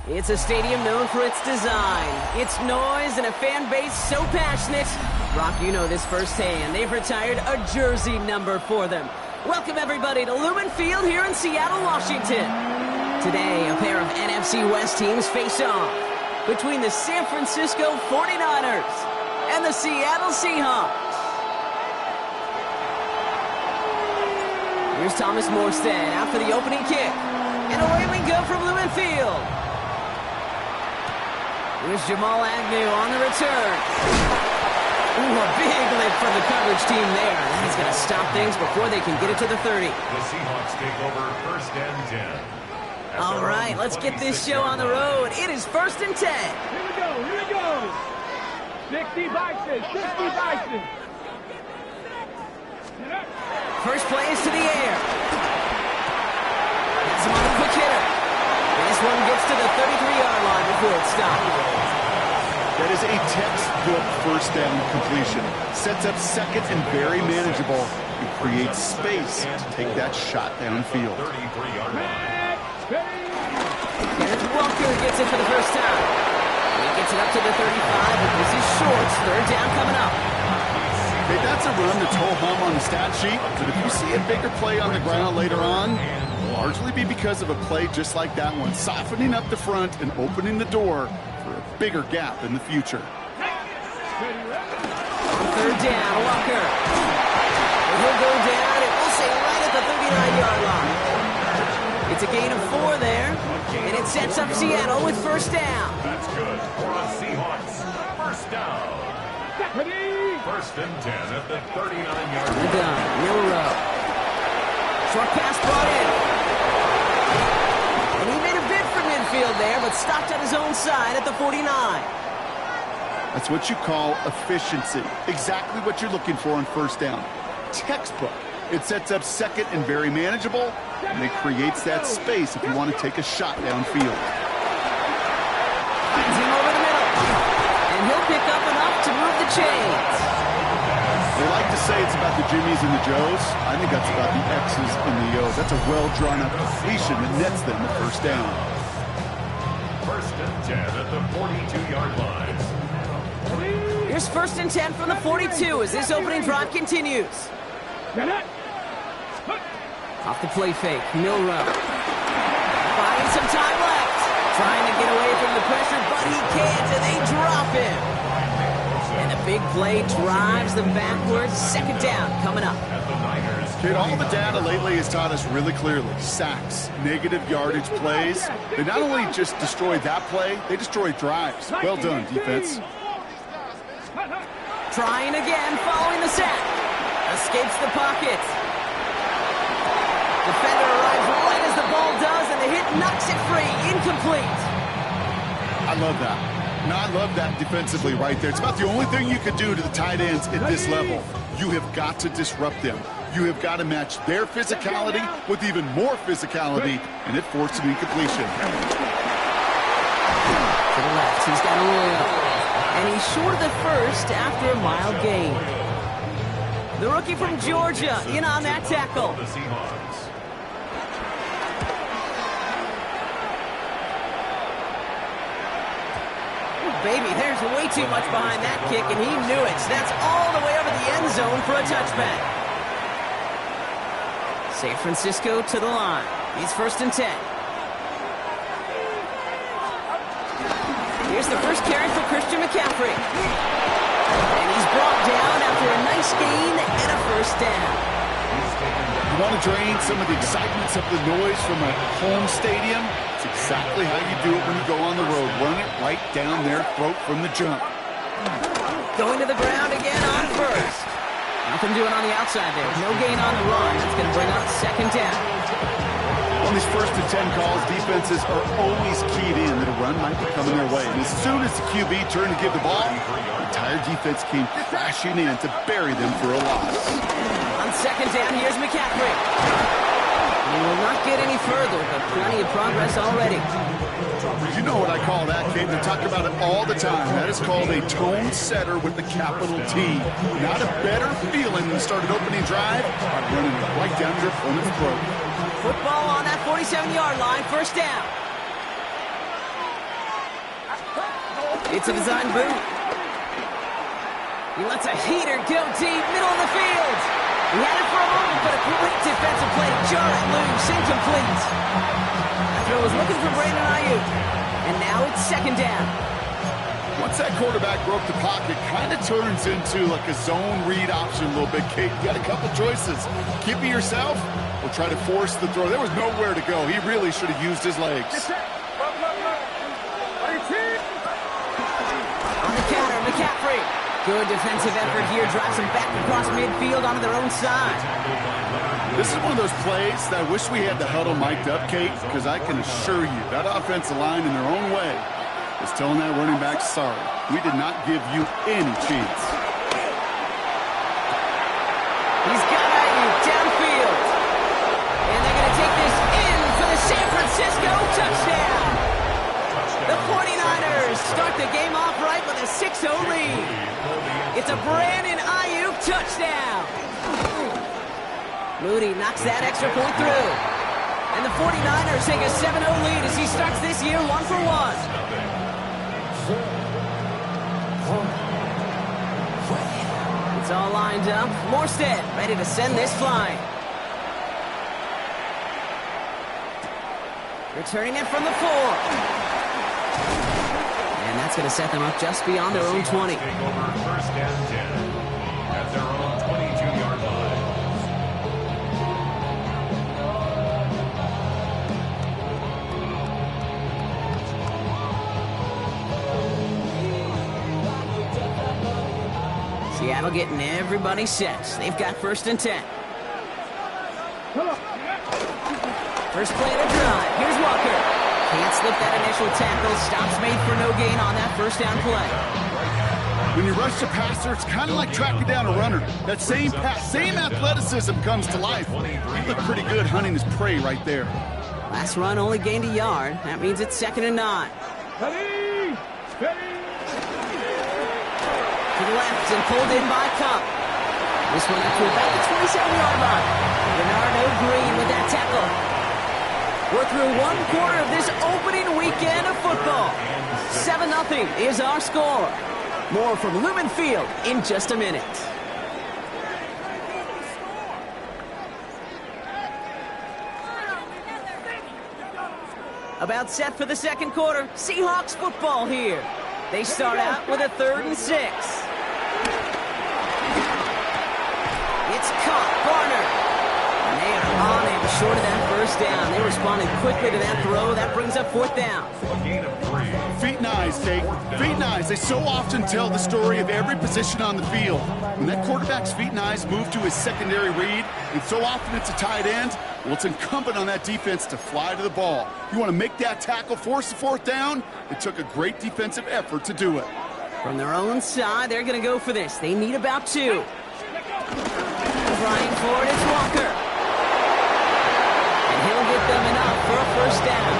It's a stadium known for its design, its noise, and a fan base so passionate. Brock, you know this firsthand. They've retired a jersey number for them. Welcome, everybody, to Lumen Field here in Seattle, Washington. Today, a pair of NFC West teams face off between the San Francisco 49ers and the Seattle Seahawks. Here's Thomas Morstead out for the opening kick. And away we go from Lumen Field. Here's Jamal Agnew on the return. Ooh, a big lift from the coverage team there. He's going to stop things before they can get it to the 30. The Seahawks take over 1st and 10. All right, let's get this show on the road. It is 1st and 10. Here we go. 60 Bison, 60 Bison. First play is to the air. That's him on a quick hitter. This one gets to the 33-yard line before it stops. That is a textbook first down completion. Sets up second and very manageable. It creates space to take that shot downfield. 33-yard line. Kenneth Walker gets it for the first time. He gets it up to the 35, but this is Shorts. 3rd down coming up. Hey, that's a run that's ho-hum on the stat sheet, but if you see a bigger play on the ground later on, it'll largely be because of a play just like that one, softening up the front and opening the door for a bigger gap in the future. On 3rd down, Walker. He'll go down, and we'll say right at the 39-yard line. It's a gain of 4 there, and it sets up Seattle with 1st down. That's good for the Seahawks. 1st down. 1st and 10 at the 39-yard line. We're done. Milrow. Short pass brought in. And he made a bid for midfield there, but stopped at his own side at the 49. That's what you call efficiency. Exactly what you're looking for on 1st down. Textbook. It sets up second and very manageable, and it creates that space if you want to take a shot downfield. Finds him over the middle. And he'll pick up enough to move the chains. They like to say it's about the Jimmies and the Joes. I think that's about the X's and the O's. That's a well-drawn-up completion that nets them the 1st down. 1st and 10 at the 42-yard line. Here's 1st and 10 from the 42 as this opening drive continues. Off the play fake, Milrow. Finding some time left. Trying to get away from the pressure, but he can't, and they drop him. And the big play drives them backwards. 2nd down coming up. Kid, all the data lately has taught us really clearly. Sacks, negative yardage plays. They not only just destroy that play, they destroy drives. Well done, defense. Trying again, following the sack. Escapes the pocket. Defender arrives right as the ball does, and the hit knocks it free. Incomplete. I love that. No, I love that defensively right there. It's about the only thing you could do to the tight ends at this level. You have got to disrupt them. You have got to match their physicality with even more physicality, and it forced an incompletion. To the left, he's got Arroyo. And he's short of the 1st after a mild gain. The rookie from Georgia in on that tackle. The Seahawks. Baby, there's way too much behind that kick, and he knew it. That's all the way over the end zone for a touchback. San Francisco to the line. It's 1st and 10. Here's the first carry for Christian McCaffrey. And he's brought down after a nice gain and a 1st down. You want to drain some of the excitement, some of the noise from a home stadium? It's exactly how you do it when you go on the road. Run it right down their throat from the jump. Going to the ground again on 1st. Nothing doing on the outside there. No gain on the run. That's going to bring up 2nd down. On these 1st and 10 calls, defenses are always keyed in that a run might be coming their way. And as soon as the QB turned to give the ball, the entire defense came crashing in to bury them for a loss. On 2nd down, here's McCaffrey. He will not get any further, but plenty of progress already. You know what I call that, Kate? They talk about it all the time. That is called a tone setter with the capital T. Not a better feeling than to start an opening drive by running it right down your opponent's throat. Football on that 47-yard line, 1st down. It's a design boot. He lets a heater go deep, middle of the field. He had it for a moment, but a great defensive play to jar it loose, incomplete. That throw was looking for Brandon Ayuk. And now it's 2nd down. Once that quarterback broke the pocket, kind of turns into like a zone read option a little bit, Kate. You got a couple choices. Keep it yourself or try to force the throw. There was nowhere to go. He really should have used his legs. On the counter, McCaffrey. Good defensive effort here. Drives them back across midfield onto their own side. This is one of those plays that I wish we had the huddle mic'd up, Kate, because I can assure you that offensive line in their own way is telling that running back, sorry, we did not give you any chance. He's got Ayuk downfield. And they're going to take this in for the San Francisco touchdown. The 49ers start the game off right with a 6-0 lead. It's a Brandon Ayuk touchdown. Moody knocks that extra point through. And the 49ers take a 7-0 lead as he starts this year 1-for-1. It's all lined up. Morstead ready to send this flying. Returning it from the 4. And that's going to set them up just beyond their own 20. Take over 1st and 10 at their own 22-yard line. Seattle getting everybody set. They've got 1st and 10. First play of the drive. Here's Walker. Can't slip that initial tackle. Stops made for no gain on that 1st down play. When you rush the passer, it's kind of like tracking down a runner. That same pass, same athleticism comes to life. He looked pretty good hunting his prey right there. Last run only gained a yard. That means it's 2nd and 9. Ready? Ready? To the left and pulled in by Cup. This one up to about the 27-yard line. Bernardo Green with that tackle. We're through 1/4 of this opening weekend of football. 7-0 is our score. More from Lumen Field in just a minute. About set for the 2nd quarter. Seahawks football here. They start out with a 3rd and 6. It's caught. Garner. And they are on him short of that 1st down. They responded quickly to that throw. That brings up 4th down. A gain of 3. Feet and eyes, Kate. Feet and eyes. They so often tell the story of every position on the field. When that quarterback's feet and eyes move to his secondary read, and so often it's a tight end, well, it's incumbent on that defense to fly to the ball. You want to make that tackle, force the 4th down? It took a great defensive effort to do it. From their own side, they're going to go for this. They need about 2. Flying forward, it's Walker. And he'll get them enough for a 1st down.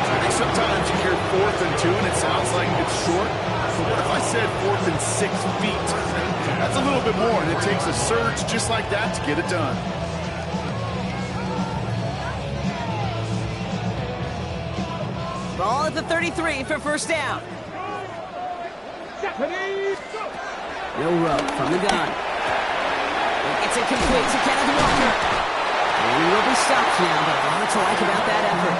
I think sometimes you hear 4th and 2 and it sounds like it's short. But what if I said 4th and 6 feet? That's a little bit more, and it takes a surge just like that to get it done. Ball at the 33 for 1st down. No rub from the gun. It's incomplete to Kenneth Walker. He will be stopped now, but a lot to like about that effort.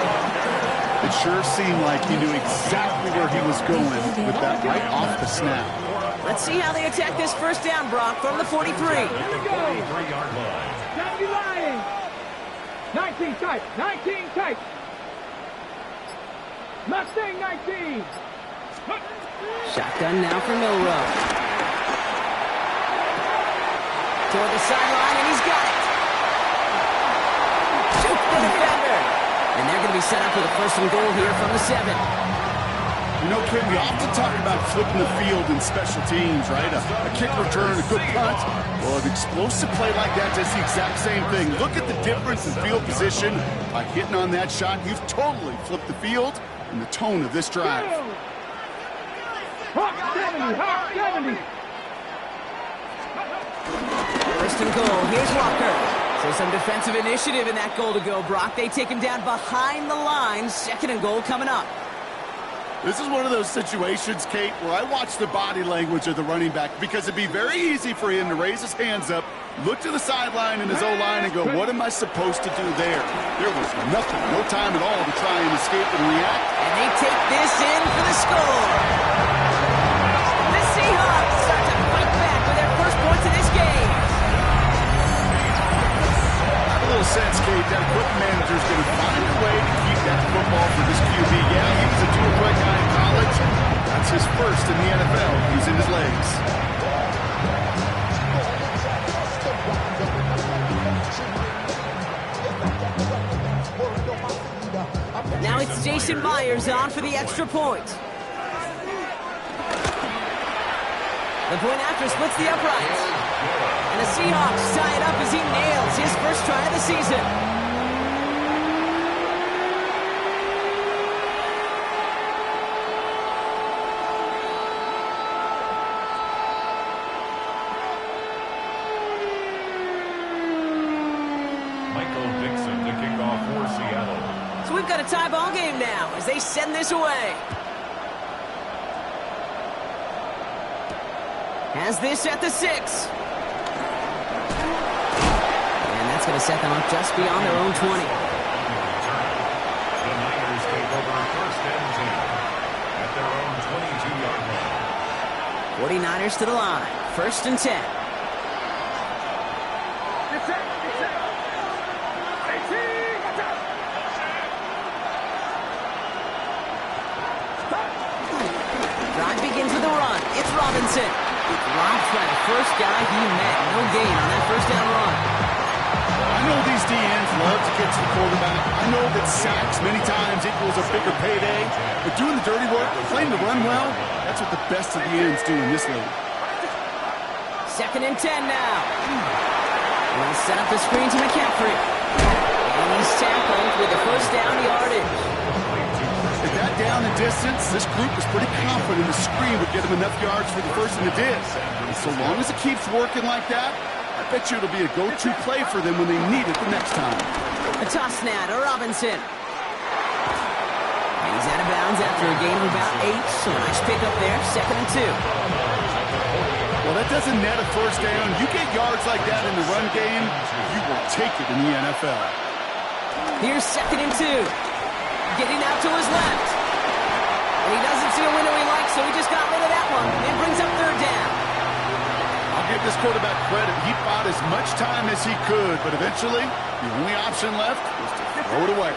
It sure seemed like he knew exactly where he was going with that right off the snap. Let's see how they attack this first down, Brock, from the 43. 43-yard line. Down the line. 19 tight. 19 tight. Mustang 19. Shotgun now for Milrow. Toward the sideline, and he's got it. Shoot the defender. And they're going to be set up for the first and goal here from the 7. You know, Ken, we often talk about flipping the field in special teams, right? A kick return, a good punt. Well, an explosive play like that does the exact same thing. Look at the difference in field position. By hitting on that shot, you've totally flipped the field and the tone of this drive. Hawk 70. Hawk 70. First and goal. Here's Walker. So some defensive initiative in that goal to go, Brock. They take him down behind the line. Second and goal coming up. This is one of those situations, Kate, where I watch the body language of the running back because it'd be very easy for him to raise his hands up, look to the sideline in his O-line and go, what am I supposed to do there? There was nothing, no time at all to try and escape and react. And they take this in for the score. The Seahawks start to fight back with their first points in this game. A little sense, Kate, that equipment manager's going to find a way to keep that football for this QB. Yeah, he was a do-it-right guy in college. That's his first in the NFL using his legs. Now it's Jason Myers on for the extra point. The point after splits the uprights. And the Seahawks tie it up as he nails his first try of the season. Michael Dixon to kick off for Seattle. So we've got a tie ball game now as they send this away. Has this at the 6. And that's going to set them up just beyond their own 20. The Niners take over first and 10 at their own 22-yard line. 49ers to the line. First and 10. Drive begins with a run. It's Robinson. Robbed by the first guy he met. No gain on that first down run. I know these DNs love to get to the quarterback. I know that sacks many times equals a bigger payday. But doing the dirty work, playing the run well, that's what the best of the ends do in this league. Second and 10 now. We'll set up the screen to McCaffrey. And he's tackled with the first down yardage. At that down and distance, this group was pretty confident the screen would get him enough yards for the first and it did. And so long as it keeps working like that, I bet you it'll be a go-to play for them when they need it the next time. A toss now to Robinson. And he's out of bounds after a gain of about 8. So a nice pick up there. Second and 2. Well, that doesn't net a first down. You get yards like that in the run game, you will take it in the NFL. Here's second and 2. Getting out to his left. And he doesn't see a window he likes, so he just got rid of that one. And brings up third down. I'll give this quarterback credit. He fought as much time as he could, but eventually, the only option left was to throw it away.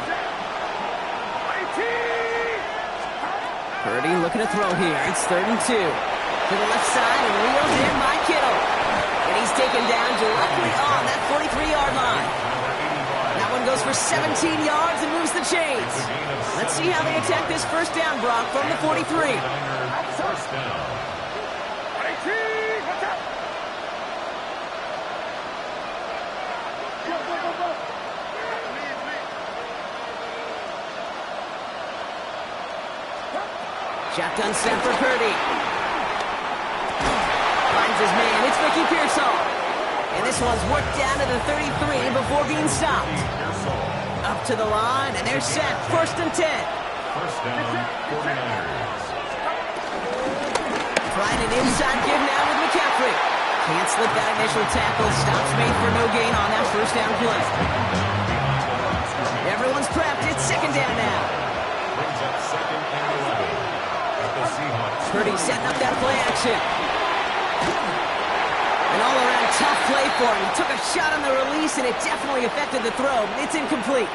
Purdy looking to throw here. It's third and 2. To the left side and reeled in by Kittle. And he's taken down directly on that 43-yard line. That one goes for 17 yards and moves the chains. Let's see how they attack this first down, Brock, from the 43. First down. Shotgun set for Purdy. Finds his man. It's Mickey Pearsall. And this one's worked down to the 33 before being stopped. Up to the line, and they're set. First and 10. First down, 49ers. Trying an inside give now with McCaffrey. Can't slip that initial tackle. Stops made for no gain on that first down play. Everyone's prepped. It's second down now. Brings up second and 11. At the Seahawks. Purdy setting up that play action. An all-around tough play for him. He took a shot on the release, and it definitely affected the throw. It's incomplete.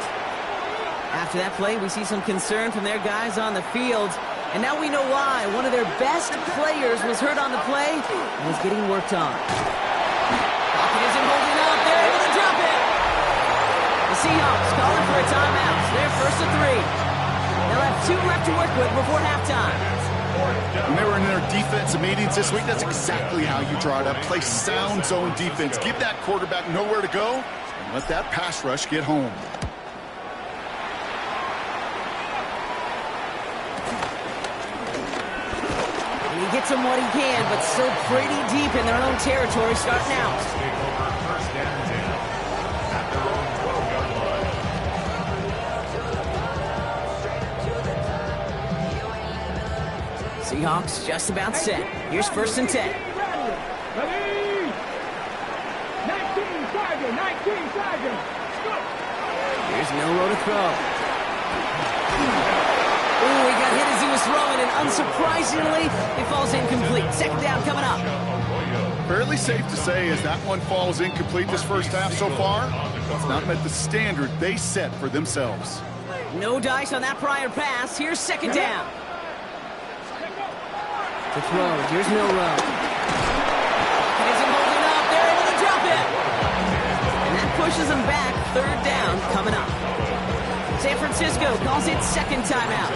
After that play, we see some concern from their guys on the field. And now we know why. One of their best players was hurt on the play and was getting worked on. Pocket isn't holding up. They're able to drop it. The Seahawks calling for a timeout. They're first and 3. They'll have 2 left to work with before halftime. When they were in their defensive meetings this week, that's exactly how you draw it up. Play sound zone defense. Give that quarterback nowhere to go and let that pass rush get home. He gets him what he can, but still pretty deep in their own territory starting out. Take over first and 10 at their own 12-yard line. Seahawks just about set. Here's first and 10. Ready? 19 Tiger, 19 Tiger. Here's Milroe to throw. Ooh, he got hit as he was throwing, and unsurprisingly, it falls incomplete. Second down coming up. Fairly safe to say as that one falls incomplete this first half so far, it's not met the standard they set for themselves. No dice on that prior pass. Here's second down. To throw. Here's Milroe. It isn't holding up. They're able to drop it. And that pushes them back. Third down coming up. San Francisco calls it second timeout.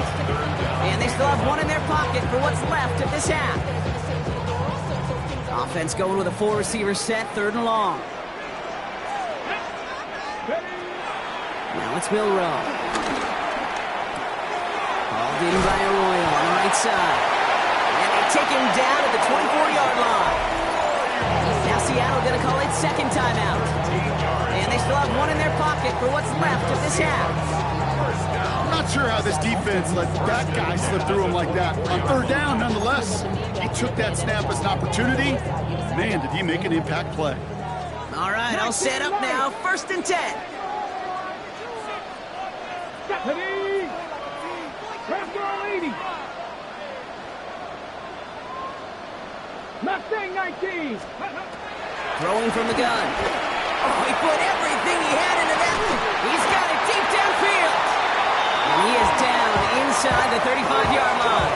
And they still have one in their pocket for what's left of this half. Offense going with a 4-receiver set, third and long. Now it's Milroe. Called in by Arroyo on the right side. And they take him down at the 24-yard line. Now Seattle going to call it second timeout. And they still have one in their pocket for what's left of this half. I'm not sure how this defense let that guy slip through him like that. On third down, nonetheless, he took that snap as an opportunity. Man, did he make an impact play. All right, all set up now. First and 10. Ready? Restaurant lady. Mustang 19. Throwing from the gun. Oh, he put everything he had into that. He's got it deep downfield. And he is down inside the 35-yard line.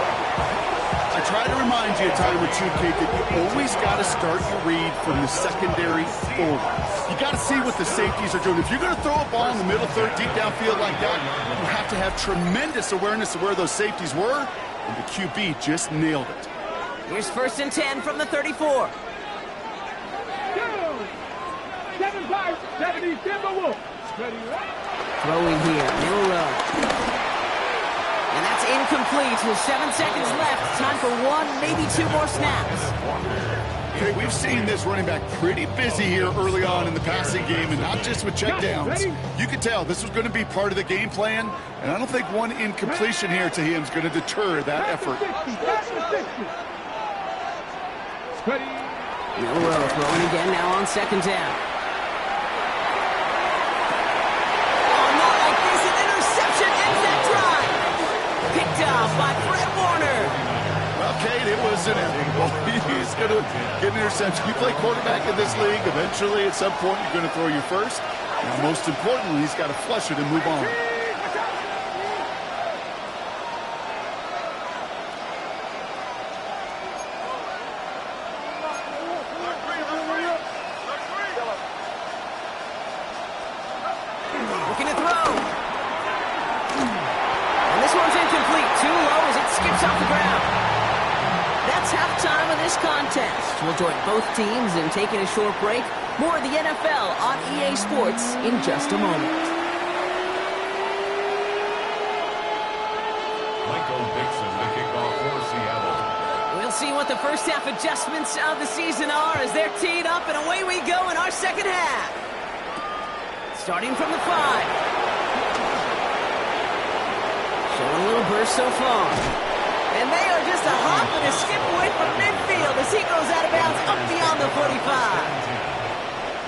I try to remind you a time or two, Kate, that you always got to start your read from the secondary forward. You got to see what the safeties are doing. If you're going to throw a ball in the middle third, deep downfield like that, you have to have tremendous awareness of where those safeties were, and the QB just nailed it. Here's first and 10 from the 34. 75, 70, Timberwolves. Ready, Throwing here, Milroe. And that's incomplete with 7 seconds left. Time for 1, maybe 2 more snaps. Okay, we've seen this running back pretty busy here early on in the passing game, and not just with checkdowns. You could tell this was going to be part of the game plan, and I don't think one incompletion here to him is going to deter that effort. Milroe throwing again now on second down. Oh, not like this. An interception ends that drive. Picked off by Fred Warner. Well, Kate, it was inevitable. He's going to get an interception. You play quarterback in this league. Eventually, at some point, you're going to throw your first. And most importantly, he's got to flush it and move on. Looking to throw. And this one's incomplete. Too low as it skips off the ground. That's halftime of this contest. We'll join both teams in taking a short break. More of the NFL on EA Sports in just a moment. Michael Dixon to kick off for Seattle. We'll see what the first half adjustments of the season are as they're teed up, and away we go in our second half. Starting from the 5. Showing a little burst so far. And they are just a hop and a skip away from midfield as he goes out of bounds up beyond the 45.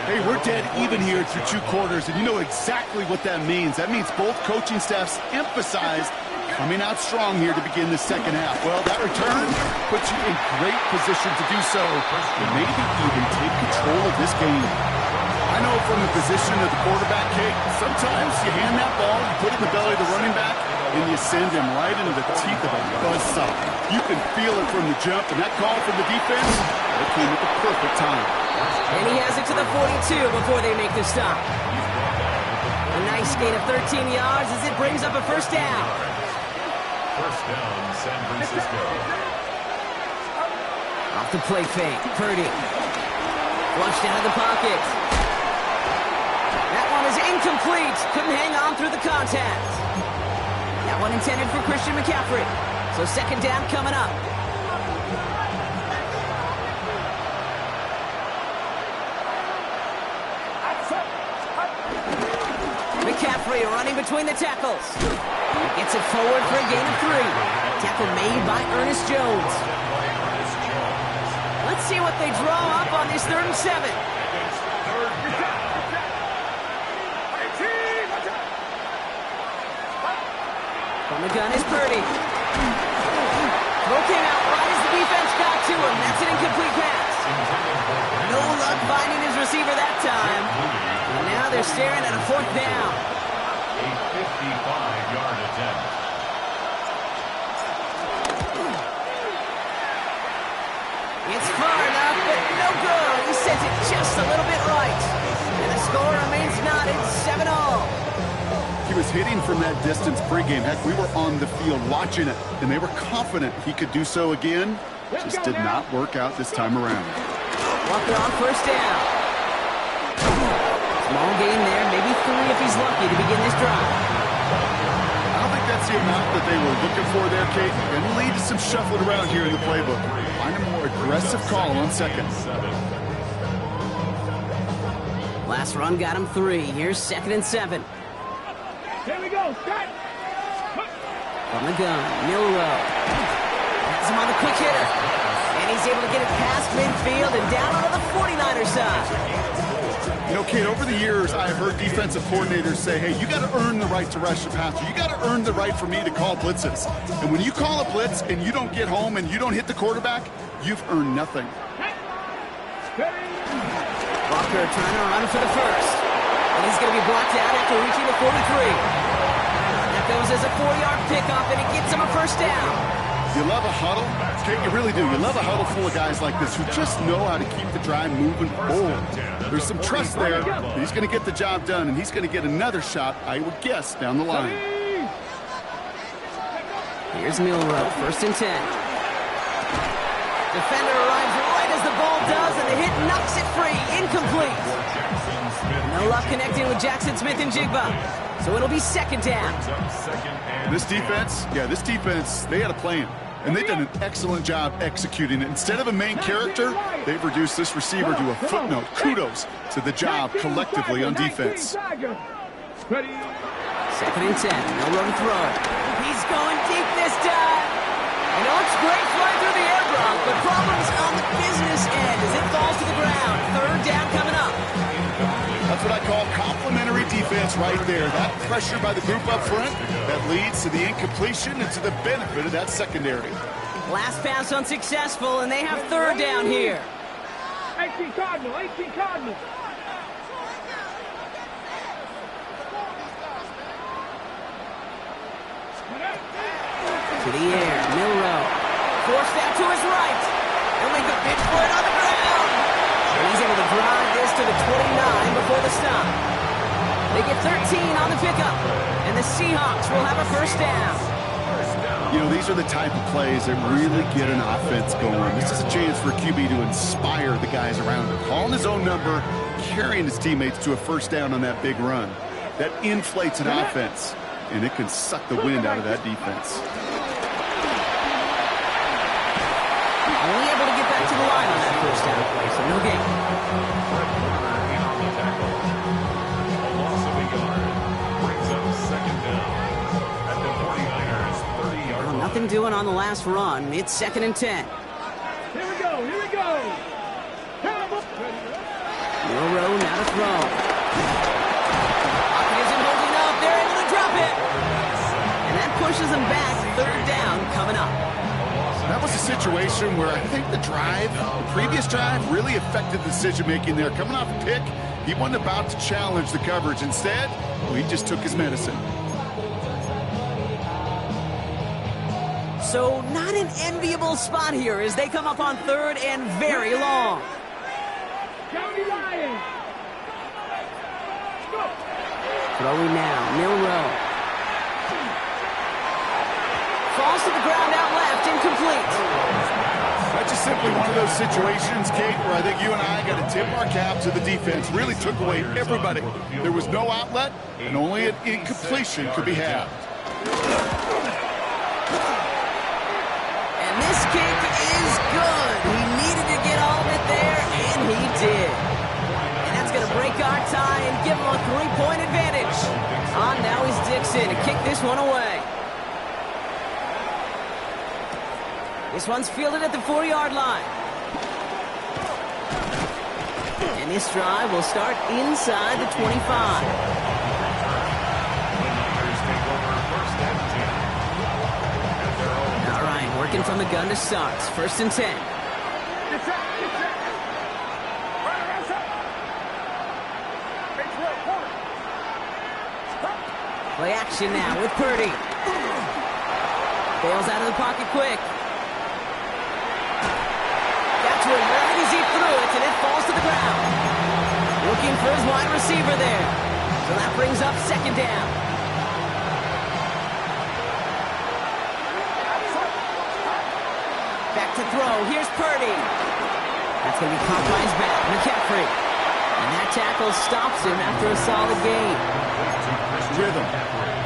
Hey, we're dead even here through 2 quarters, and you know exactly what that means. That means both coaching staffs emphasized coming out strong here to begin the second half. Well, that return puts you in great position to do so, and maybe even take control of this game. I know from the position of the quarterback, Kate, sometimes you hand that ball, you put it in the belly of the running back, and you send him right into the teeth of a buzzsaw. You can feel it from the jump, and that call from the defense, that came at the perfect time. And he has it to the 42 before they make the stop. A nice gain of 13 yards as it brings up a first down. First down, San Francisco. Off the play fake, Purdy. Flushed out of the pocket. That one is incomplete. Couldn't hang on through the contact. That one intended for Christian McCaffrey. So second down coming up. McCaffrey running between the tackles. Gets it forward for a gain of 3. Tackle made by Ernest Jones. Let's see what they draw up on this 3rd and 7. From the gun is Purdy. Throw came out right as the defense got to him. That's an incomplete pass. No luck finding his receiver that time. And now they're staring at a 4th down. A 55-yard attempt. It's far enough, but no good. He sends it just a little bit right. And the score remains knotted 7-all. He was hitting from that distance pregame. Heck, we were on the field watching it, and they were confident he could do so again. Just did not work out this time around. Walker on first down. Small gain there, maybe 3 if he's lucky to begin this drive. I don't think that's the amount that they were looking for there, Kate. Going to lead to some shuffling around here in the playbook. Find a more aggressive call on second. Last run got him 3. Here's 2nd and 7. Here we go. Start. From the gun, Milrow. Has him on the quick hitter. And he's able to get it past midfield and down onto the 49er side. You know, Kate, over the years, I've heard defensive coordinators say, hey, you got to earn the right to rush the passer. You got to earn the right for me to call blitzes. And when you call a blitz and you don't get home and you don't hit the quarterback, you've earned nothing. Walker trying to run for the first. And he's going to be blocked out after reaching the 43. That goes as a 4-yard pickup, and it gets him a first down. You love a huddle? Kate, you really do. You love a huddle full of guys like this who just know how to keep the drive moving forward. There's some trust there. He's going to get the job done, and he's going to get another shot, I would guess, down the line. Here's Milrow, 1st and 10. Defender arrives right as the ball does, and the hit knocks it free. Incomplete. No luck connecting with Jackson Smith and Jigba. So it'll be 2nd down. This defense, they had a plan. And they've done an excellent job executing it. Instead of a main character, they've reduced this receiver to a footnote. Kudos to the job collectively on defense. 2nd and 10. Milrow to throw. He's going deep this time. And it looks great flying through the air, Brock, but problems on the business end as it falls to the ground. 3rd down coming up. That's what I call complimentary defense right there. That pressure by the group up front, that leads to the incompletion and to the benefit of that secondary. Last pass unsuccessful, and they have 3rd down here. 18 Cardinal, 18 Cardinal. To the air, Milrow. Forced out to his right. He'll make a pitch for it on the ground. And he's able to drive this to the 29 before the stop. They get 13 on the pickup, and the Seahawks will have a first down. You know, these are the type of plays that really get an offense going. This is a chance for QB to inspire the guys around him. Calling his own number, carrying his teammates to a first down on that big run. That inflates an offense, and it can suck the wind out of that defense. Only able to get back to the line on that first down play, so no gain. Nothing doing on the last run. It's 2nd and 10. Here we go, here we go. Milrow now to throw. Pocket isn't holding up. They're able to drop it. And that pushes them back. Third down coming up. That was a situation where I think the previous drive, really affected the decision-making there. Coming off a pick, he wasn't about to challenge the coverage. Instead, he just took his medicine. So not an enviable spot here as they come up on third and very long. County Lions. Throwing now, Milroe. Falls to the ground out left, incomplete. That's just simply one of those situations, Kate, where I think you and I got to tip our cap to the defense. Really took away everybody. There was no outlet, and only an incompletion could be had. And this kick is good. He needed to get all of it there, and he did. And that's going to break our tie and give him a 3-point advantage. On now is Dixon to kick this one away. This one's fielded at the 4-yard line. And this drive will start inside the 25. All right, working from the gun to start. First and 10. Play action now with Purdy. Bails out of the pocket quick. To him right as he threw it, and it falls to the ground. Looking for his wide receiver there. So that brings up second down. Back to throw. Here's Purdy. That's going to be caught by his back, McCaffrey. And that tackle stops him after a solid gain. Rhythm.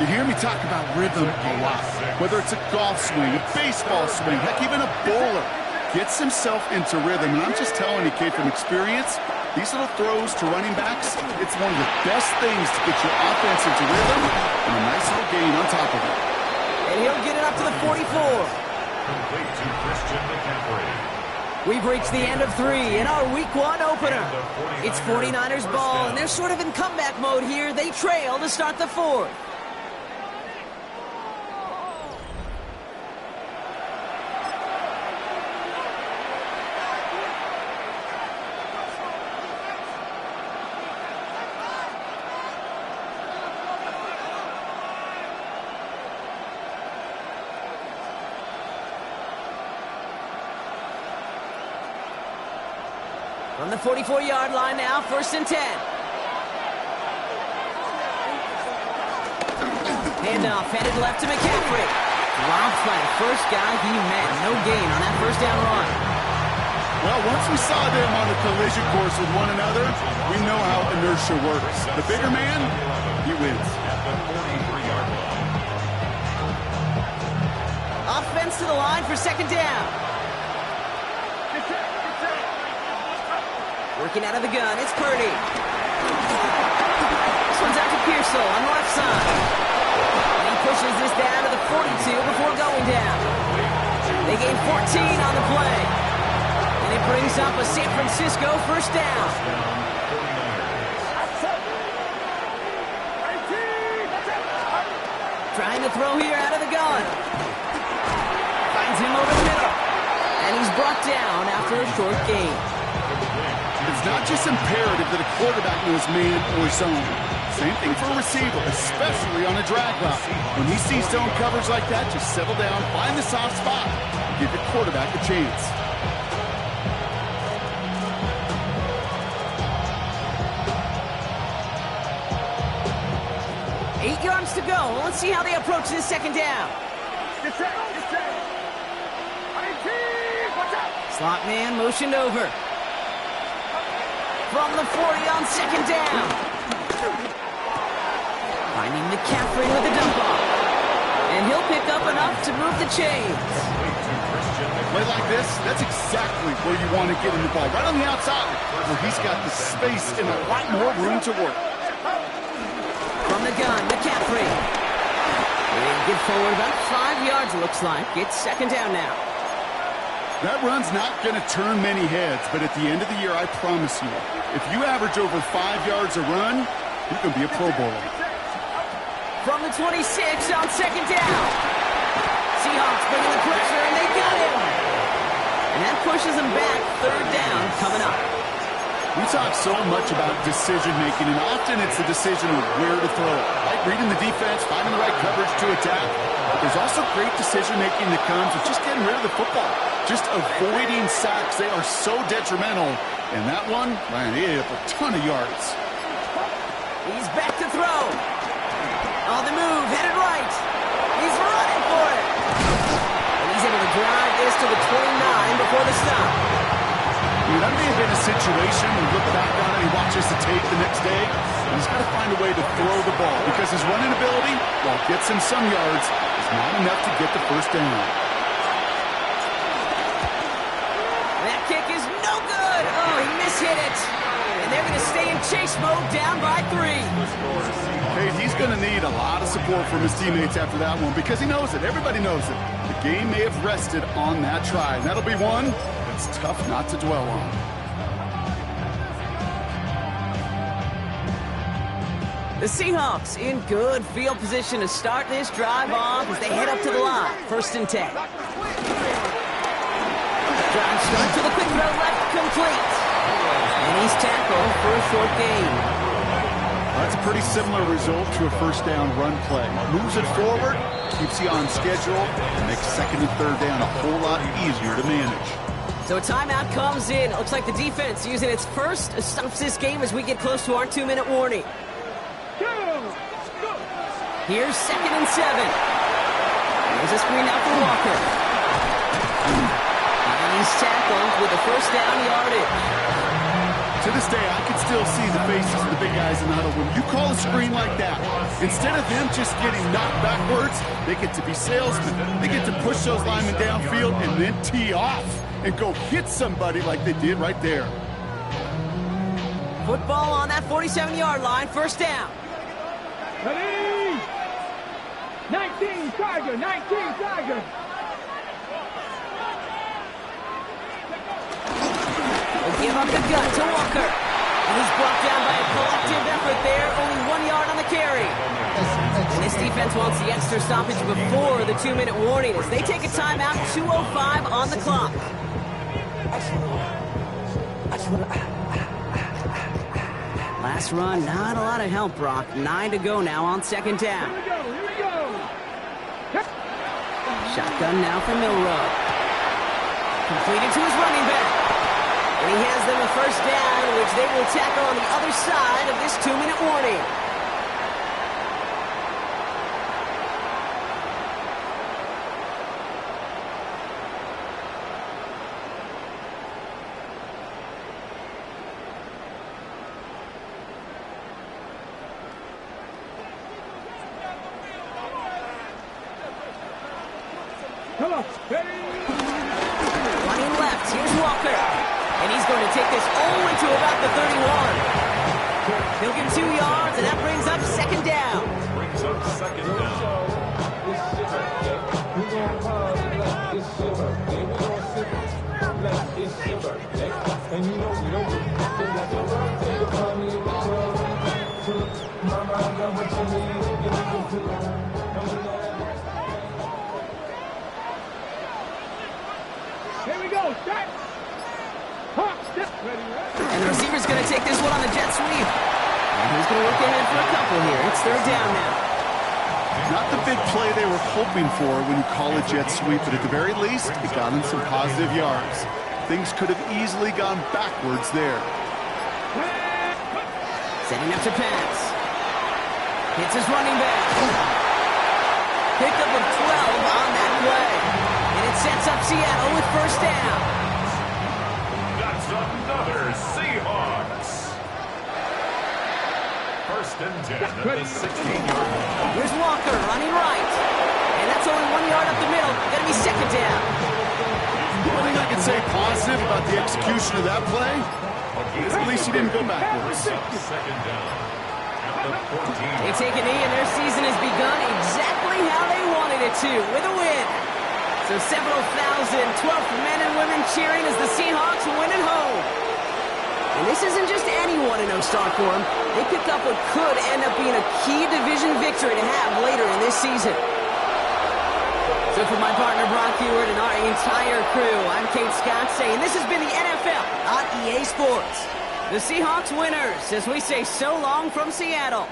You hear me talk about rhythm a lot. Whether it's a golf swing, a baseball swing, heck, even a bowler. Gets himself into rhythm, and I'm just telling you, Kate, from experience, these little throws to running backs, it's one of the best things to get your offense into rhythm, and a nice little gain on top of it. And he'll get it up to the 44. Complete to Christian McCaffrey. We've reached the end of 3 in our Week 1 opener. It's 49ers ball, and they're sort of in comeback mode here. They trail to start the 4th. From the 44-yard line now, first and 10. Handoff headed left to McCaffrey. Dropped by the first guy he met. No gain on that first down run. Well, once we saw them on the collision course with one another, we know how inertia works. The bigger man, he wins. Offense to the line for second down. Working out of the gun, it's Purdy. This one's out to Pearsall on the left side. And he pushes this down to the 42 before going down. They gain 14 on the play. And it brings up a San Francisco first down. Trying to throw here out of the gun. Finds him over the middle. And he's brought down after a short gain. It's not just imperative that a quarterback knows man or zone. Same thing for a receiver, especially on a drag route. When he sees zone coverage like that, just settle down, find the soft spot, and give your quarterback a chance. Eight yards to go. Let's see how they approach this second down. Slot man motioned over. From the 40 on second down. Finding McCaffrey with a dump off. And he'll pick up enough to move the chains. Play like this, that's exactly where you want to get him the ball. Right on the outside, where he's got the space and a lot more room to work. From the gun, McCaffrey. They get forward about 5 yards, looks like. It's second down now. That run's not going to turn many heads, but at the end of the year, I promise you, if you average over 5 yards a run, you can be a Pro Bowler. From the 26 on second down. Seahawks bringing the pressure, and they got him. And that pushes them back. Third down coming up. We talk so much about decision-making, and often it's the decision of where to throw it. Like reading the defense, finding the right coverage to attack. But there's also great decision-making that comes with just getting rid of the football. Just avoiding sacks. They are so detrimental. And that one, man, he ate up a ton of yards. He's back to throw. On the move, headed right. He's running for it. And he's able to drive this to the 29 before the stop. That may have been a situation we look back on it, he watches the tape the next day, and he's got to find a way to throw the ball because his running ability, while it gets him some yards, is not enough to get the first down. That kick is no good. Oh, he mishit it. And they're going to stay in chase mode, down by 3. Hey, he's going to need a lot of support from his teammates after that one because he knows it. Everybody knows it. The game may have rested on that try, and that'll be one it's tough not to dwell on. The Seahawks in good field position to start this drive off as they head up to the line. First and 10. Drive start to the quick throw left, complete. And he's tackled for a short gain. That's a pretty similar result to a first down run play. Moves it forward, keeps you on schedule, and makes second and third down a whole lot easier to manage. So a timeout comes in. It looks like the defense using its first stops this game as we get close to our 2-minute warning. Here's second and 7. There's a screen out for Walker. And he's tackled with a first down yardage. To this day, I can still see the faces of the big guys in the huddle. When you call a screen like that, instead of them just getting knocked backwards, they get to be salesmen. They get to push those linemen downfield and then tee off and go hit somebody like they did right there. Football on that 47-yard line, first down. Ready? 19 Tiger, 19 Tiger. Will give up the gun to Walker. And he's brought down by a collective effort there, only 1 yard on the carry. And this defense wants the extra stoppage before the 2-minute warning as they take a timeout, 2:05 on the clock. Last run, not a lot of help, Brock. 9 to go now on second down. Here we go, here we go. Shotgun now for Milroe. Completed to his running back. And he has them a first down, which they will tackle on the other side of this 2-minute warning. Come on, ready? Running left, here's Walker. And he's going to take this only to about the 31. He'll get 2 yards, and that brings up second down. Brings up second down. Here we go, start. Hop, step. Ready, And the receiver's going to take this one on the jet sweep. And he's going to look ahead for a couple here. It's third down now. Not the big play they were hoping for when you call a jet sweep, but at the very least, it got them some positive yards. Things could have easily gone backwards there. Setting up to pass. Hits his running back. Pickup of 12 on that play. And it sets up Seattle with first down. That's another Seahawks. First and 10 at the 16-yard line. Here's Walker running right. And that's only 1 yard up the middle. Gonna be second down. The only thing I can say positive about the execution of that play, at least he didn't go backwards. Second down at the 14. They take a knee and their season has begun exactly how they wanted it to, with a win. So several thousand 12th men and women cheering as the Seahawks win at home. And this isn't just any 1-0 start for them. They picked up what could end up being a key division victory to have later in this season. So for my partner Brock Huard and our entire crew, I'm Kate Scott saying this has been the NFL on EA Sports. The Seahawks winners as we say so long from Seattle.